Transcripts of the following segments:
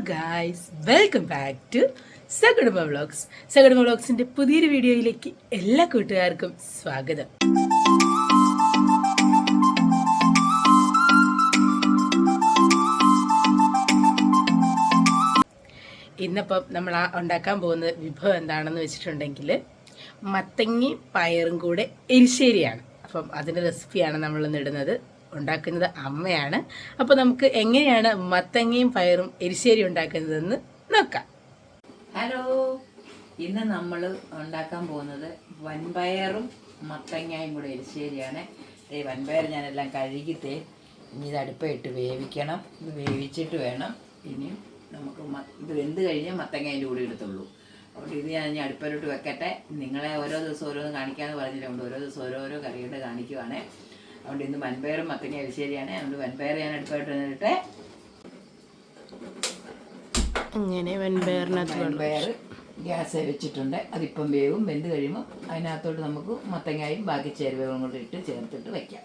Guys, welcome back to Sakudumba vlogs. Sakudumba വ്ളോഗ്സിൻ്റെ പുതിയൊരു വീഡിയോയിലേക്ക് എല്ലാ കൂട്ടുകാർക്കും സ്വാഗതം. ഇന്നിപ്പം നമ്മൾ ഉണ്ടാക്കാൻ പോകുന്ന വിഭവം എന്താണെന്ന് വെച്ചിട്ടുണ്ടെങ്കിൽ മത്തങ്ങയും പയറും കൂടെ എരിശ്ശേരിയാണ്. അപ്പം അതിൻ്റെ റെസിപ്പിയാണ് നമ്മളിന്ന് ഇടുന്നത്. ഉണ്ടാക്കുന്നത് അമ്മയാണ്. അപ്പോൾ നമുക്ക് എങ്ങനെയാണ് മത്തങ്ങയും പയറും എരിശ്ശേരി ഉണ്ടാക്കുന്നതെന്ന് നോക്കാം. ഹലോ, ഇന്ന് നമ്മൾ ഉണ്ടാക്കാൻ പോകുന്നത് വൻപയറും മത്തങ്ങയും കൂടെ എരിശ്ശേരിയാണ്. വൻപയർ ഞാനെല്ലാം കഴുകിത്തേ ഇനി ഇത് അടുപ്പിട്ട് വേവിക്കണം. ഇത് വേവിച്ചിട്ട് വേണം ഇനിയും നമുക്ക് ഇത് വെന്ത് കഴിഞ്ഞാൽ മത്തങ്ങ അതിൻ്റെ കൂടെ എടുത്തുള്ളൂ. അതുകൊണ്ട് ഇത് ഞാൻ ഇനി അടുപ്പിലോട്ട് വെക്കട്ടെ. നിങ്ങളെ ഓരോ ദിവസം ഓരോന്ന് കാണിക്കാമെന്ന് പറഞ്ഞിട്ടുണ്ട്. ഓരോ ദിവസം ഓരോരോ കറിയുടെ കാണിക്കുവാണ്. അതുകൊണ്ട് ഇന്ന് വൻപയറും മത്തങ്ങ എരിശ്ശേരിയാണ്. അതുകൊണ്ട് വൻപയർ ഞാൻ അടുപ്പായിട്ട് വന്നിട്ട് അങ്ങനെ വൻപയർ ഗ്യാസ് വെച്ചിട്ടുണ്ട്. അതിപ്പം വേവും. വെന്ത് കഴിയുമ്പോൾ അതിനകത്തോട്ട് നമുക്ക് മത്തങ്ങയും ബാക്കി ചേരുവകളും കൂടെ ഇട്ട് ചേർത്തിട്ട് വയ്ക്കാം.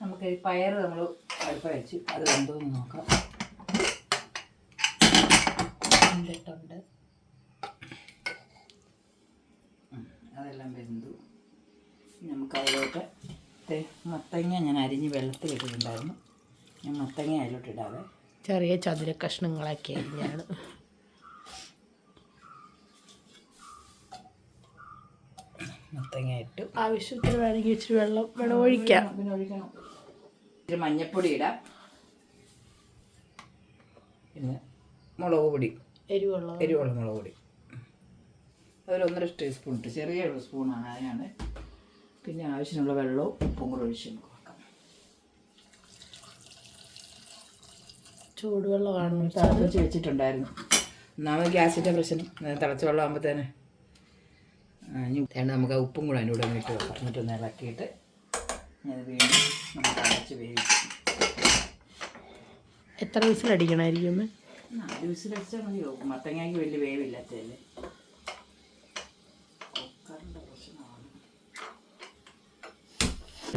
നമുക്ക് ഈ പയർ നമ്മൾ അടുപ്പ വെച്ച് അത് എന്തോന്ന് നോക്കാം. കണ്ടിട്ടുണ്ട്, അതെല്ലാം വെന്തു. നമുക്കതിലോട്ട് മത്തങ്ങ ഞാൻ അരിഞ്ഞ് വെള്ളത്തിൽ ഇട്ടിട്ടുണ്ടായിരുന്നു. ഞാൻ മത്തങ്ങ അതിലോട്ട് ഇടാതെ ചെറിയ ചതുര കഷ്ണങ്ങളാക്കി അരിഞ്ഞാണ്. മത്തങ്ങ ഇട്ടു. ആവശ്യത്തിന് വേണമെങ്കിൽ ഇച്ചിരി വെള്ളം ഒഴിക്കാം. പിന്നെ ഒഴിക്കണം. ഇച്ചിരി മഞ്ഞൾപ്പൊടി ഇടാം. പിന്നെ മുളക് പൊടി, എരിവുള്ള മുളക് പൊടി അതിൽ 1.5 ടീസ്പൂൺ ഇട്ട്, ചെറിയ സ്പൂണാണ് അതിനാണ്. പിന്നെ ആവശ്യമുള്ള വെള്ളവും ഉപ്പും കൂടെ ഒഴിച്ച് നമുക്ക് വെക്കാം. ചൂടുവെള്ളമാണ് തിളച്ച് വെച്ചിട്ടുണ്ടായിരുന്നു. ഒന്നാമത് ഗ്യാസിൻ്റെ പ്രശ്നം, തിളച്ച വെള്ളം ആകുമ്പോഴത്തേന് ഇനി നമുക്ക് ആ ഉപ്പും കൂടെ അതിൻ്റെ കൂടെ ഇട്ട് വെക്കാം. എന്നിട്ടൊന്ന് ഇളക്കിയിട്ട് അത് വീണ്ടും നമുക്ക് അടച്ച് വേവിക്കും. എത്ര വിസിലടിക്കണമായിരിക്കും? 4 വിസിലടിച്ചാൽ മതിയോ? മത്തങ്ങയ്ക്ക് വലിയ വേവില്ലാത്തതല്ലേ. കുക്കറിൻ്റെ പ്രശ്നമാണ്.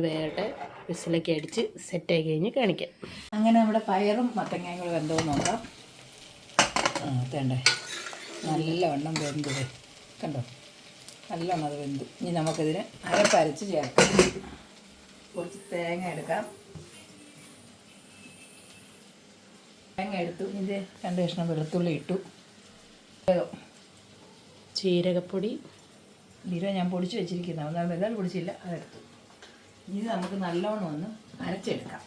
വേറെ വിസിലൊക്കെ അടിച്ച് സെറ്റായി കഴിഞ്ഞ് കാണിക്കാം. അങ്ങനെ നമ്മുടെ പയറും മത്തങ്ങയും കൂടെ വെന്തോ നോക്കാം. തേണ്ടേ നല്ലവണ്ണം വെന്തത് കണ്ടോ, നല്ലോണം അത് വെന്തു. ഇനി നമുക്കിതിന് അരപ്പരച്ച് ചേർക്കാം. കുറച്ച് തേങ്ങ എടുക്കാം. തേങ്ങ എടുത്തു. ഇത് 2 കഷ്ണം വെളുത്തുള്ളി ഇട്ടു. ജീരകപ്പൊടി ഞാൻ പൊടിച്ച് വെച്ചിരിക്കുന്നത്, എന്നാൽ വെള്ളം പൊടിച്ചില്ല, അതെടുത്തു. ഇത് നമുക്ക് നല്ലോണം ഒന്ന് അരച്ചെടുക്കാം.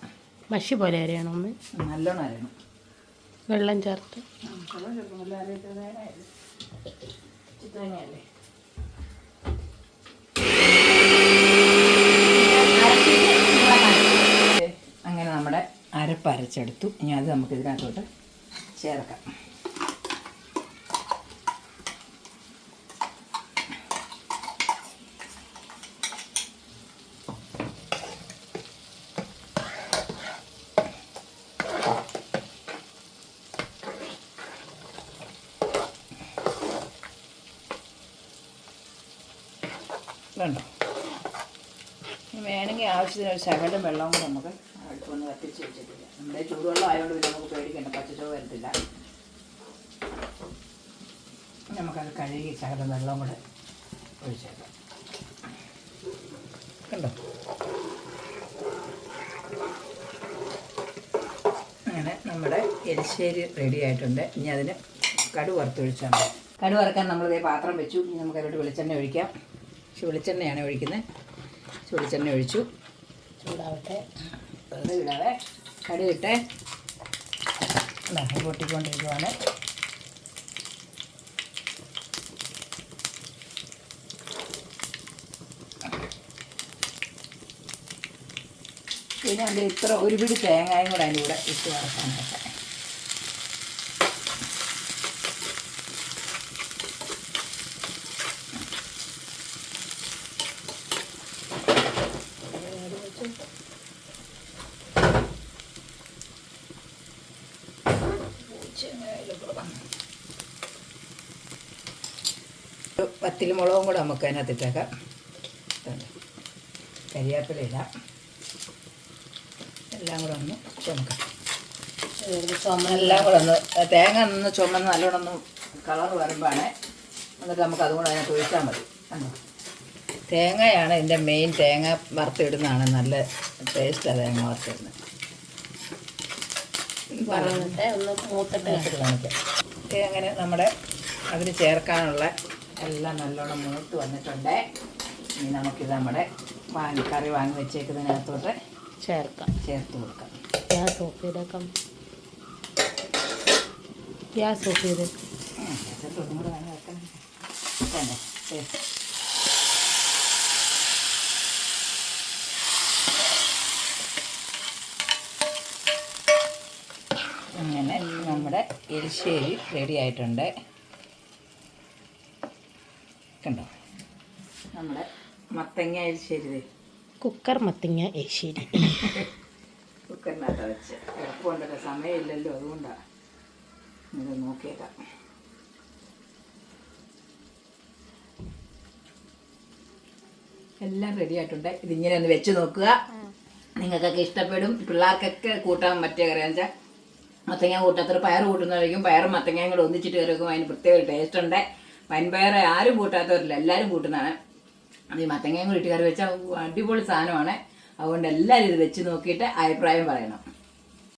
മഷി പോലെ അരയണം. ഒന്ന് നല്ലോണം അരയണം. വെള്ളം ചേർത്ത് വെള്ളം ചേർക്കും. നല്ല അരയല്ലേ, തേങ്ങയല്ലേ. അങ്ങനെ നമ്മുടെ അരപ്പ് അരച്ചെടുത്തു. ഇനി അത് നമുക്ക് ഇതിനകത്തോട്ട് ചേർക്കാം. വേണ്ടോ? വേണമെങ്കിൽ ആവശ്യത്തിന് ഒരു ശകലം വെള്ളം കൂടെ നമുക്ക് അടുപ്പൊന്ന് കത്തിച്ച് വെച്ചിട്ടില്ല. നമ്മുടെ ചൂടുവെള്ളം ആയതുകൊണ്ട് പിന്നെ നമുക്ക് പേടിക്കണ്ട, പച്ചച്ചോ വരത്തില്ല. നമുക്കത് കഴുകി ശകലം വെള്ളം കൂടെ ഒഴിച്ചേക്കാം. കണ്ടോ, അങ്ങനെ നമ്മുടെ എരിശ്ശേരി റെഡി ആയിട്ടുണ്ട്. ഇനി അതിന് കടുക് വറുത്തൊഴിച്ചാൽ മതി. കടുക് വറുക്കാൻ നമ്മളിതേ പാത്രം വെച്ചു. ഇനി നമുക്ക് അതിലോട്ട് വെളിച്ചെണ്ണ ഒഴിക്കാം. വെളിച്ചെണ്ണയാണ് ഒഴിക്കുന്നത്. വെളിച്ചെണ്ണ ഒഴിച്ചു. ചൂടാവട്ടെ. വെറുതെ ഇടാതെ കടുകിട്ട് പൊട്ടിക്കൊണ്ടിരിക്കുവാണ്. പിന്നെ അതിൻ്റെ ഇത്ര ഒരു പിടി തേങ്ങയും കൂടെ അതിൻ്റെ കൂടെ ഇട്ട് വറക്കാനായിട്ട്. പത്തിരി മുളകും കൂടെ നമുക്ക് അതിനകത്ത് ഇട്ടേക്കാം. കരിവേപ്പില ഇടാം. എല്ലാം കൂടെ ഒന്ന് ചുമക്കാം. എല്ലാം കൂടെ ഒന്ന് തേങ്ങ ഒന്ന് ചുമന്ന് നല്ലോണം ഒന്ന് കളർ വരുമ്പോഴാണ് എന്നിട്ട് നമുക്ക് അതും കൂടെ അതിനകത്ത് ഒഴിച്ചാൽ മതി. കണ്ടോ, തേങ്ങയാണ് ഇതിൻ്റെ മെയിൻ. തേങ്ങ വറുത്തിടുന്നതാണ് നല്ല ടേസ്റ്റാണ് തേങ്ങ വറുത്തിടുന്നത്. കാണിക്കാം. അങ്ങനെ നമ്മുടെ അതിന് ചേർക്കാനുള്ള എല്ലാം നല്ലോണം മൂത്ത് വന്നിട്ടുണ്ട്. ഇനി നമുക്കിത് നമ്മുടെ കറി വാങ്ങി വെച്ചേക്കുന്നതിനകത്തോട്ട് ചേർത്ത് കൊടുക്കാം. ഗ്യാസ് ഓഫ് ചെയ്തേക്കാം. ഗ്യാസ് ഓഫ് ചെയ്ത് ഒന്നും കൂടെ വാങ്ങി വെക്കണം തന്നെ. അങ്ങനെ നമ്മുടെ എരിശ്ശേരി റെഡി ആയിട്ടുണ്ട്. കണ്ടോ, നമ്മുടെ മത്തങ്ങ എരിശ്ശേരി കുക്കർ മത്തങ്ങ എരിശ്ശേരി കുക്കറിനകത്ത് വെച്ച് എളുപ്പമുണ്ടല്ലോ, സമയമില്ലല്ലോ, അതുകൊണ്ടാണ് ഇത് നോക്കിയേക്കാം. എല്ലാം റെഡി ആയിട്ടുണ്ട്. ഇതിങ്ങനെ ഒന്ന് വെച്ച് നോക്കുക, നിങ്ങൾക്കൊക്കെ ഇഷ്ടപ്പെടും. പിള്ളേർക്കൊക്കെ കൂട്ടാൻ പറ്റിയ കറിയാന്ന് വെച്ചാൽ മത്തങ്ങ കൂട്ടാത്ര പയർ കൂട്ടുന്നതായിരിക്കും. പയറും മത്തങ്ങയും കൂടെ ഒന്നിച്ചിട്ട് കറിവെക്കും, അതിന് പ്രത്യേക ടേസ്റ്റ് ഉണ്ട്. വൻപയർ ആരും കൂട്ടാത്തവരില്ല, എല്ലാവരും കൂട്ടുന്നതാണ്. അത് ഈ മത്തങ്ങയും കൂടി ഇട്ട് കറി വെച്ചാൽ അടിപൊളി സാധനമാണ്. അതുകൊണ്ട് എല്ലാവരും ഇത് വെച്ച് നോക്കിയിട്ട് അഭിപ്രായം പറയണം.